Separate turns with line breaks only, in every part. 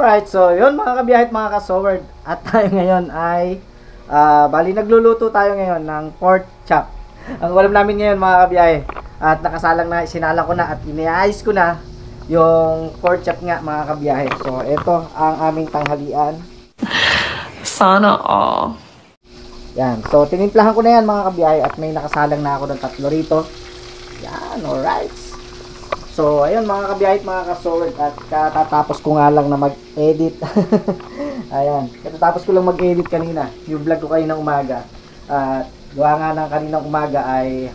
Alright, so yun mga kabiyahit, mga ka-soward. At tayo ngayon ay bali nagluluto tayo ngayon ng pork chop. Ang ulam namin ngayon mga kabiyahe. At nakasalang na, sinalang ko na at iniayos ko na yung pork chop nga mga kabiyahe. So ito ang aming tanghalian.
Sana all.
Yan, so tinimplahan ko na yan mga kabiyahe at may nakasalang na ako ng 3 rito. Yan, alright. So, ayun mga kabiyahit, mga ka-soward, at katatapos ko nga lang na mag-edit. Ayan, katatapos ko lang mag-edit kanina, yung vlog ko kaninang umaga. At gawa nga ng kaninang umaga ay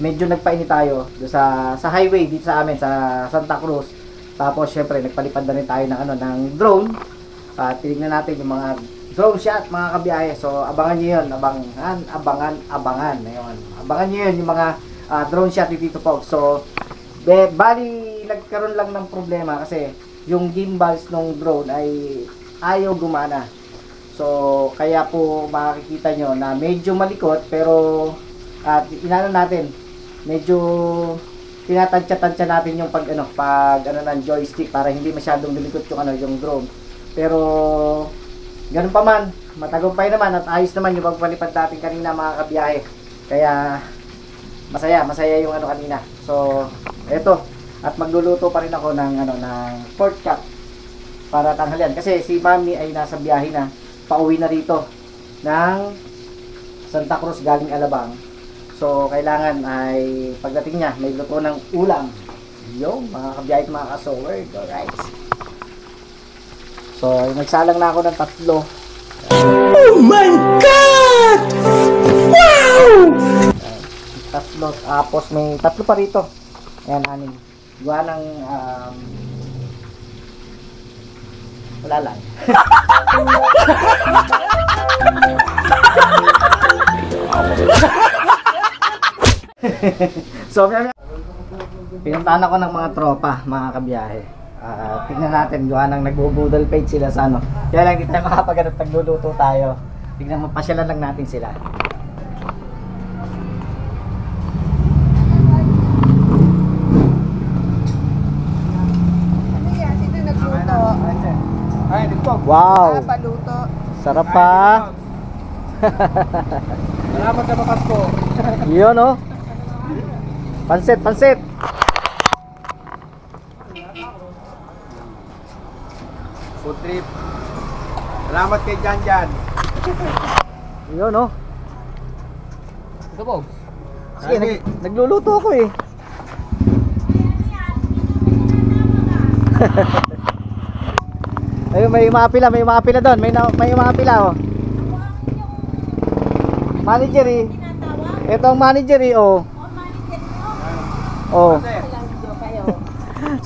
medyo nagpainit tayo sa highway dito sa amin, sa Santa Cruz. Tapos, syempre, nagpalipad na rin tayo ng drone. At tinignan natin yung mga drone shot, mga kabiyahe. So, abangan nyo yun, abangan. Ayun. Abangan nyo yun, yung mga drone shot ni Tito Pog. So, bali nagkaroon lang ng problema kasi yung gimbals ng drone ay ayaw gumana. So, kaya po makikita nyo na medyo malikot pero inano natin, medyo tinatansya-tansya natin yung pag ng joystick para hindi masyadong lulikot yung drone. Pero ganun pa man, matagumpay naman at ayos naman yung pagpalipad natin kanina mga kabiyahe. Kaya masaya yung kanina. So, eto. At magluluto pa rin ako ng pork chop para tanghalian. Kasi si Mami ay nasa biyahe na, pauwi na rito ng Santa Cruz galing Alabang. So, kailangan ay pagdating niya, may luto ng ulam. Yung mga kabiyahe at mga ka-soward. Alright. So, nagsalang na ako ng 3.
Oh my God! Wow!
3, tapos may 3 pa rito. Ayan, 6. Gawa ng wala lang. So, pinuntahan ako ng mga tropa, mga kabiyahe. Tingnan natin, gawa ng nagbo-boodle page sila sa Kaya lang dito tayo makapagano't nagluluto tayo. Tingnan, mapasyalan lang natin sila. Wow!
Paluto.
Sarap pa!
Salamat sa bakas ko.
Yun oh! Pansit!
Food trip. Salamat kay Jan.
Yun oh!
Ito po.
Sige, nagluluto ako eh. Ayun, may umapila doon. May umapila oh. Manager eh. Ito ang manager eh oh. Oh.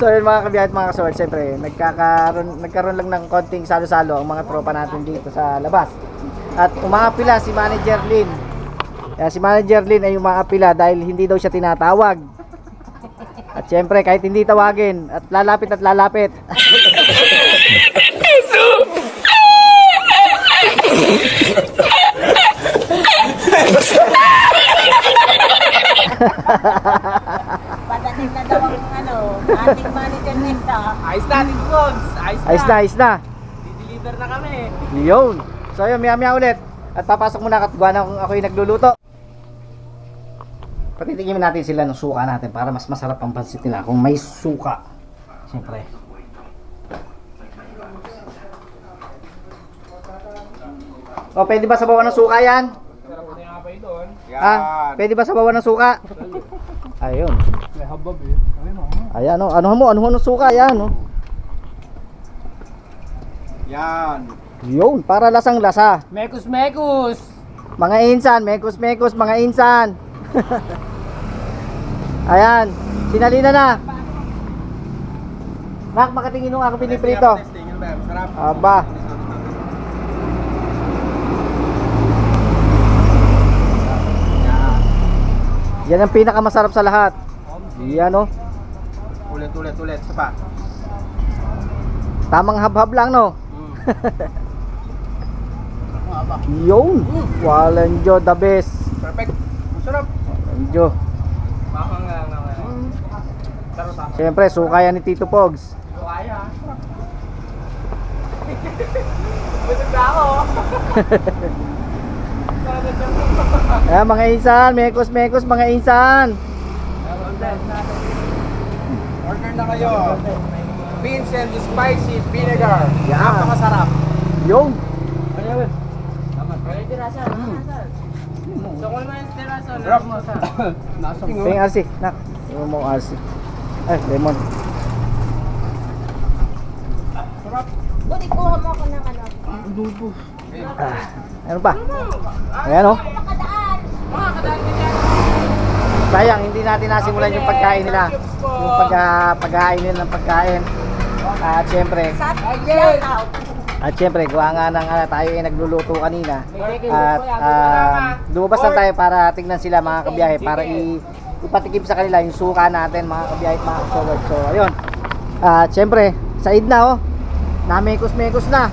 So yun mga kabiyahe at mga ka-soward, siyempre nagkaroon lang ng konting salo-salo ang mga tropa natin dito sa labas. At umapila si Manager Lin. Si Manager Lin ay umapila dahil hindi daw siya tinatawag. At siyempre kahit hindi tawagin at lalapit
Padating na daw ang ating manager nito.
Ayos na, Tito Pogs.
Ayos na.
Di-deliver na kami.
Yun. So yun, maya ulit. At papasok muna katugwa na kung ako yung nagluluto. Patitigyan natin sila ng suka natin para mas masarap ang pansit nila kung may suka. Siyempre. O, pwede ba sabawan ng suka yan?
Sarap na yung apay doon.
Pwede ba sabawan ng suka? Ayun.
May habab eh.
Ayan o. Ano mo ng suka? Ayan o.
Yan.
Yun. Para lasang lasa.
Mekus.
Mga insan. Mekus. Mga insan. Ayan. Sinalina na. Nak, makatingin nung ako piniprito.
Sarap.
Aba. Yan ang pinakamasarap sa lahat. Yan o.
Ulit. Sapa.
Tamang habhab lang no. Yun. Walanjo the best.
Perfect. Masarap.
Walanjo.
Bakang nga.
Siyempre, suka yan ni Tito Pogs.
Kaya. Busog na ako.
Ayan, mga insan, mekos mga insan.
Order na kayo. Beans and spicy vinegar.
Yan.
Napakasarap.
Yung. Tingin RC. Nak. Tingin mo RC. Ay, lemon.
Buti kuha mo ako ng ano.
Ano pa? Ayan oh.
Makadaan.
Sayang, hindi natin nasimulan yung pagkain nila. Yung pagkain nila ng pagkain. At syempre,
Shout out.
gawa nga ng tayo ay nagluluto kanina. At lumabas lang tayo para tingnan sila mga kabiyahe. Para ipatikim sa kanila yung suka natin mga kabiyahe at mga kasowad. So ayun. At syempre, said na oh. Namekos-mekos na.